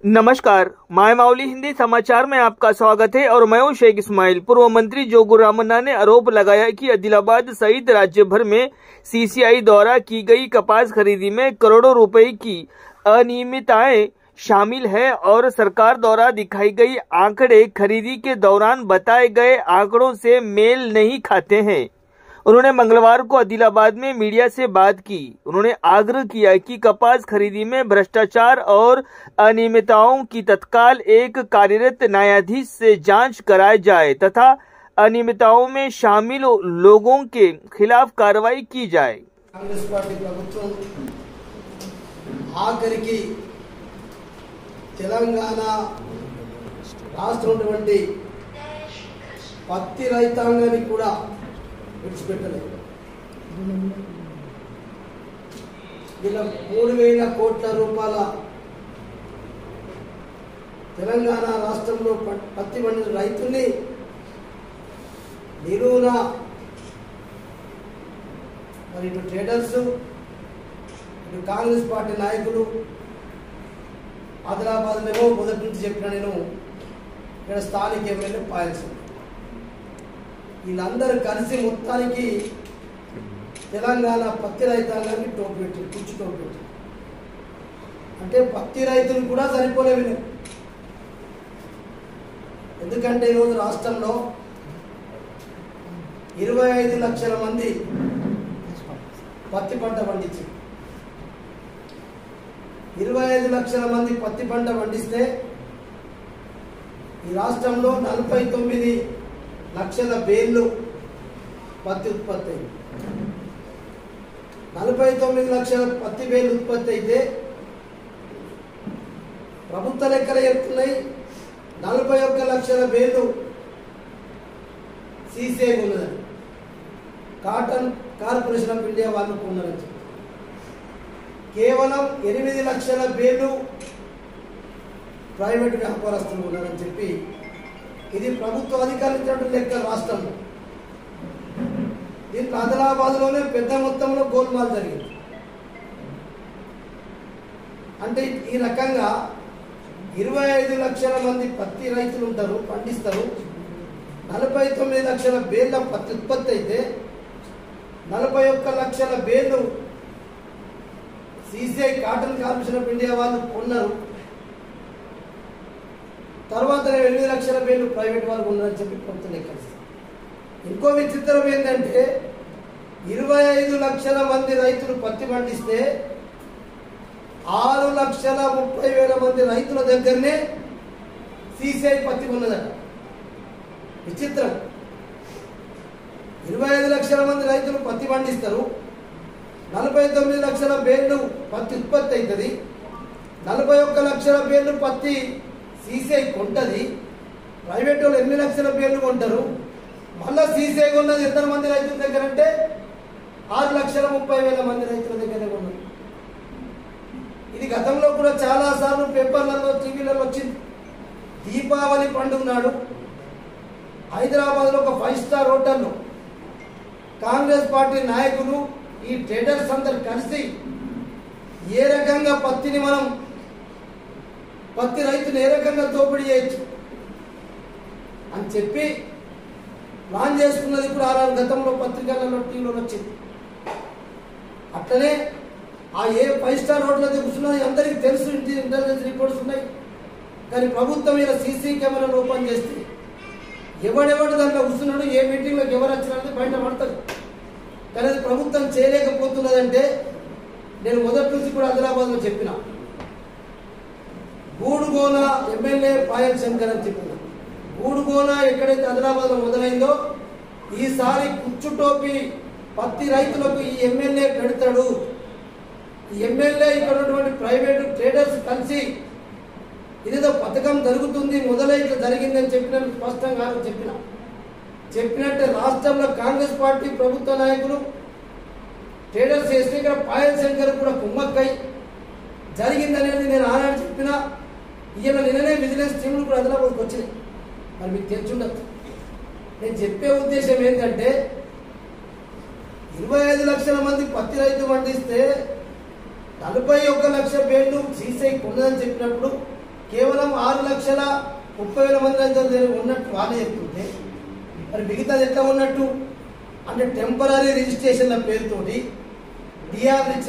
नमस्कार, माय माउली हिंदी समाचार में आपका स्वागत है और मैं हूं शेख इस्माइल। पूर्व मंत्री जोगू रामन्ना ने आरोप लगाया कि आदिलाबाद सहित राज्य भर में सीसीआई द्वारा की गई कपास खरीदी में करोड़ों रुपए की अनियमितताएं शामिल है और सरकार द्वारा दिखाई गई आंकड़े खरीदी के दौरान बताए गए आंकड़ों से मेल नहीं खाते हैं। उन्होंने मंगलवार को आदिलाबाद में मीडिया से बात की। उन्होंने आग्रह किया कि कपास खरीदी में भ्रष्टाचार और अनियमितताओं की तत्काल एक कार्यरत न्यायाधीश से जांच कराई जाए तथा अनियमितताओं में शामिल लोगों के खिलाफ कार्रवाई की जाए। कांग्रेस पार्टी ప్రభుత్వం ఆఖరికి తెలంగాణ రాష్ట్రంలోని పత్తి రైతాంగాన్ని కూడా విడిచిపెట్టలేదు. ఇలా 3000 కోట్ల రూపాయల తెలంగాణ రాష్ట్రంలో పత్తి పండిన రైతుల్ని నిలువున మరి ఇటు ట్రేడర్స్ ఇటు కాంగ్రెస్ పార్టీ నాయకులు ఆదిలాబాద్లో మొదటి నుంచి చెప్పిన నేను ఇక్కడ స్థానిక ఎమ్మెల్యే పాయల్సింది వీళ్ళందరూ కలిసి మొత్తానికి తెలంగాణ పత్తి రైతాంగాన్ని టోపెట్టి కూర్చు టోపెట్టి అంటే పత్తి రైతులు కూడా సరిపోలేవు. ఎందుకంటే ఈరోజు రాష్ట్రంలో 25 లక్షల మంది పత్తి పంట పండించారు. 25 లక్షల మంది పత్తి పంట పండిస్తే ఈ రాష్ట్రంలో 49 లక్షల బేళ్లు పత్తి ఉత్పత్తి అయింది. 49 లక్షల పత్తి బేళ్లు ఉత్పత్తి అయితే ప్రభుత్వ లెక్కలు చెప్తున్నాయి 41 లక్షల బేళ్లు సీసీఐ ఉన్నదని, కాటన్ కార్పొరేషన్ ఆఫ్ ఇండియా వాళ్ళకు ఉన్నదని చెప్పి కేవలం 8 లక్షల బేళ్లు ప్రైవేట్ వ్యాపారస్తులు ఉన్నారని చెప్పి ఇది ప్రభుత్వ అధికారులు లెక్క రాష్ట్రంలో. దీంట్లో ఆదిలాబాద్లోనే పెద్ద మొత్తంలో గోల్మాల్ జరిగింది. అంటే ఈ రకంగా 25 లక్షల మంది పత్తి రైతులు ఉంటారు, పండిస్తారు. 49 లక్షల బేళ్ల పత్తి ఉత్పత్తి అయితే 41 లక్షల బేళ్లు CCI cotton corporation of India వాళ్ళు కొన్నారు. తర్వాత 8 లక్షల బేళ్లు ప్రైవేట్ వాళ్ళకు ఉన్నారని చెప్పి ప్రభుత్వం లెక్కలిస్తారు. ఇంకో విచిత్రం ఏంటంటే 25 లక్షల మంది రైతులు పత్తి పండిస్తే 6,30,000 మంది రైతుల దగ్గరనే సీసీఐ పత్తి ఉన్నదట. విచిత్రం. 25 లక్షల మంది రైతులు పత్తి పండిస్తారు, 49 లక్షల బేళ్లు పత్తి ఉత్పత్తి అవుతుంది, 41 లక్షల బేళ్లు పత్తి సీసీఐ కొంటది, ప్రైవేట్ వాళ్ళు 8 లక్షల బేళ్లు కొంటారు. మళ్ళా సీసీఐ కొన్నది ఎంత మంది రైతుల దగ్గర అంటే 6,30,000 మంది రైతుల దగ్గరే కొన్నారు. ఇది గతంలో కూడా చాలా సార్లు పేపర్లలో టీవీలలో వచ్చింది. దీపావళి పండుగ నాడు హైదరాబాద్లో ఒక 5 స్టార్ హోటల్లో కాంగ్రెస్ పార్టీ నాయకులు ఈ ట్రేడర్స్ అందరు కలిసి ఏ రకంగా పత్తి రైతులు ఏ రకంగా దోపిడీ చేయొచ్చు అని చెప్పి ప్లాన్ చేసుకున్నది ఇప్పుడు ఆరు గతంలో పత్రికలలో టీవీలో వచ్చింది. అట్లనే ఆ ఏ 5 స్టార్ హోటల్ అయితే కూర్చున్నది అందరికీ తెలుసు, ఇంటెలిజెన్స్ రిపోర్ట్స్ ఉన్నాయి. కానీ ప్రభుత్వం ఇలా సీసీ కెమెరాలు ఓపెన్ చేస్తే ఎవడెవడు దాంట్లో కూర్చున్నాడు, ఏ మీటింగ్లోకి ఎవరు వచ్చినది బయట పడతారు. కానీ అది ప్రభుత్వం చేయలేకపోతున్నదంటే నేను మొదటి నుంచి కూడా ఆదిలాబాద్లో చెప్పిన గూడుగోన ఎమ్మెల్యే పాయల్ శంకర్ అని చెప్పిన గూడుగోన ఎక్కడైతే ఆదిలాబాద్లో మొదలైందో ఈసారి కుచ్చుటోపి పత్తి రైతులకు ఈ ఎమ్మెల్యే పెడతాడు. ఈ ఎమ్మెల్యే ఇక్కడ ఉన్నటువంటి ప్రైవేటు ట్రేడర్స్ కలిసి ఇదేదో పథకం జరుగుతుంది మొదలై ఇట్లా జరిగిందని చెప్పిన స్పష్టంగా చెప్పినట్టే రాష్ట్రంలో కాంగ్రెస్ పార్టీ ప్రభుత్వ నాయకులు ట్రేడర్స్ చేస్తే ఇక్కడ పాయల్ శంకర్ కూడా కుమ్మక్కై జరిగిందనేది నేను ఆనాడు చెప్పినా. ఈయన నిన్ననే విజిలెన్స్ టీంలు కూడా ఆదిలాబాద్కి వచ్చినాయి. మరి మీకు తెలుసుండదు. నేను చెప్పే ఉద్దేశం ఏంటంటే 25 లక్షల మంది పత్తి రైతు పండిస్తే 41 లక్షల బేళ్లు సీసీఐ కొన్నదని చెప్పినప్పుడు కేవలం 6,30,000 మంది రైతులు ఉన్నట్టు వాళ్ళే చెప్తుంటే మరి మిగతాది ఎట్లా ఉన్నట్టు అంటే టెంపరీ రిజిస్ట్రేషన్ల పేరుతోటి డిఆర్ ఇచ్చిన